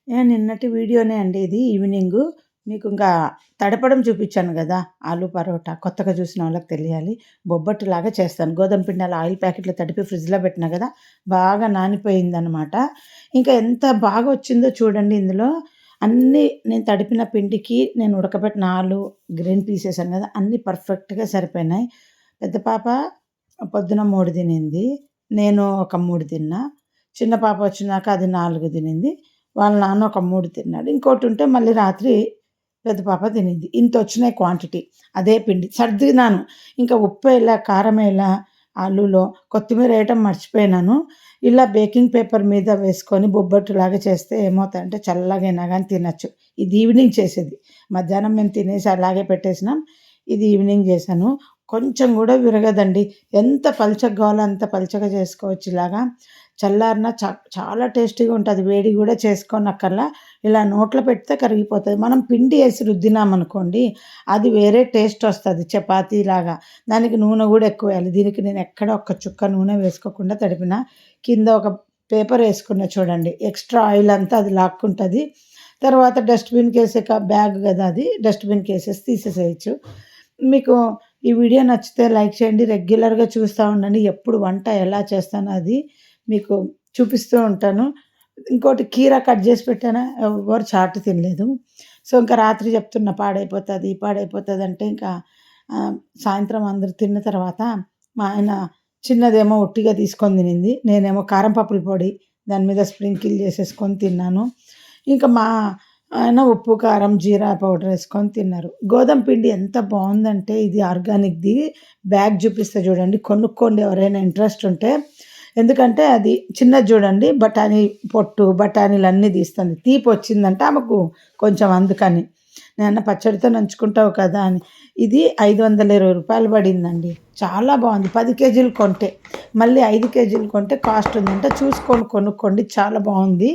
నిన్నటి వీడియోనే అండి ఇది ఈవినింగు. మీకు ఇంకా తడపడం చూపించాను గదా! ఆలు పరోటా కొత్తగా చూసిన వాళ్ళకి తెలియాలి. బొబ్బట్టులాగా చేస్తాను. గోధుమ పిండి అలా ఆయిల్ ప్యాకెట్‌లో తడిపి ఫ్రిడ్జ్‌లో పెట్టినా గదా! బాగా నానిపోయిందనమాట. ఇంకా ఎంత బాగా వచ్చిందో చూడండి ఇందులో. అన్నీ నేను తడిపిన పిండికి నేను ఉడకబెట్టిన ఆలు గ్రీన్ పీస్ ఏసాను గదా! అన్నీ పర్ఫెక్ట్‌గా సరిపోయినాయి. పెద్ద పాప పొద్దున 3 తినింది. నేను ఒక 3 తిన్నా. చిన్న పాప వచ్చినాక అది 4 తినింది. వాళ్ళ నాన్న ఒక 3 తిన్నాడు. ఇంకోటుంటే మళ్ళీ రాత్రి పెద్ద పాప తినింది. ఇంతొచ్చినాయి క్వాంటిటీ. అదే పిండి. సర్దినాను. ఇంకా ఉప్పేయలా, కారమేయలా ఆలూలో. కొత్తిమీర ఏయటం మర్చిపోయినాను. ఇలా బేకింగ్ పేపర్ మీద వేసుకొని బొబ్బట్టులాగా చేస్తే ఏమవుతాయంటే చల్లగైనా గానీ తినొచ్చు. ఇది ఈవినింగ్ చేసేది. మధ్యాహ్నం మేము తినేసి అలాగే పెట్టేసినాం. ఇది ఈవినింగ్ చేశాను. కొంచెం గూడా విరగదండి. ఎంత పల్చగా కావాలో అంత పల్చగా చేసుకోవచ్చు ఇలాగా. చల్లారిన చాలా టేస్టీగా ఉంటది. వేడి గూడా చేసుకోనక్కర్లా. ఇలా నోట్లో పెడితే కరిగిపోతది. మనం పిండి ఏసి రుద్దినామనుకోండి, అది వేరే టేస్టొస్తది చపాతీలాగా. దానికి నూనె గూడా ఎక్కువేయాలి. దీనికి నేను ఎక్కడ ఒక్క చుక్క నూనె వేసుకోకుండా తడిపిన. కింద ఒక పేపరేసుకున్న చూడండి. ఎక్స్‌ట్రా ఆయిలంతా అది లాక్కుంటది. తర్వాత డస్ట్‌బిన్‌కేసే బ్యాగ్ గదా అది. డస్ట్‌బిన్‌కేసేసి తీసేసేయొచ్చు. మీకు ఈ వీడియో నచ్చితే లైక్ చేయండి. రెగ్యులర్‌గా చూస్తా ఉండండి. ఎప్పుడు వంట ఎలా చేస్తానో అది మీకు చూపిస్తూ ఉంటాను. ఇంకోటి కీరా కట్ జేసి పెట్టానా, ఎవ్వరు చాటు తినలేదు. సో, ఇంక రాత్రి చెప్తున్నా పాడైపోతది, పాడైపోతదంటే ఇంకా సాయంత్రం అందరూ తిన్న తర్వాత మా ఆయన చిన్నదేమో ఉట్టిగా తీసుకొని తినింది. నేనేమో కారం పప్పుల పొడి దాని మీద స్ప్రింకిల్ చేసేసుకొని తిన్నాను. ఇంకా మా ఆయన ఉప్పు, కారం, జీరా పౌడర్ ఏసుకొని తిన్నారు. గోధుమ పిండి ఎంత బావుందంటే ఇది ఆర్గానిక్‌ది. బ్యాగ్ చూపిస్తా చూడండి. కొనుక్కోండి ఎవరైనా ఇంట్రెస్ట్ ఉంటే. ఎందుకంటే అది చిన్నది చూడండి. బఠానీ పొట్టు, బఠానీలన్నీ తీస్తుంది. తీపొచ్చిందంట ఆమెకు కొంచెం అందుకని. నేనన్న పచ్చడితో నంచుకుంటావు కదా అని. ఇది రూ. 520 పడిందండి. చాలా బావుంది. 10 కేజీలు కొంటే. మళ్ళీ 5 కేజీలు కొంటే కాస్ట్ ఉందంట. చూసుకొని కొనుక్కోండి. చాలా బావుంది.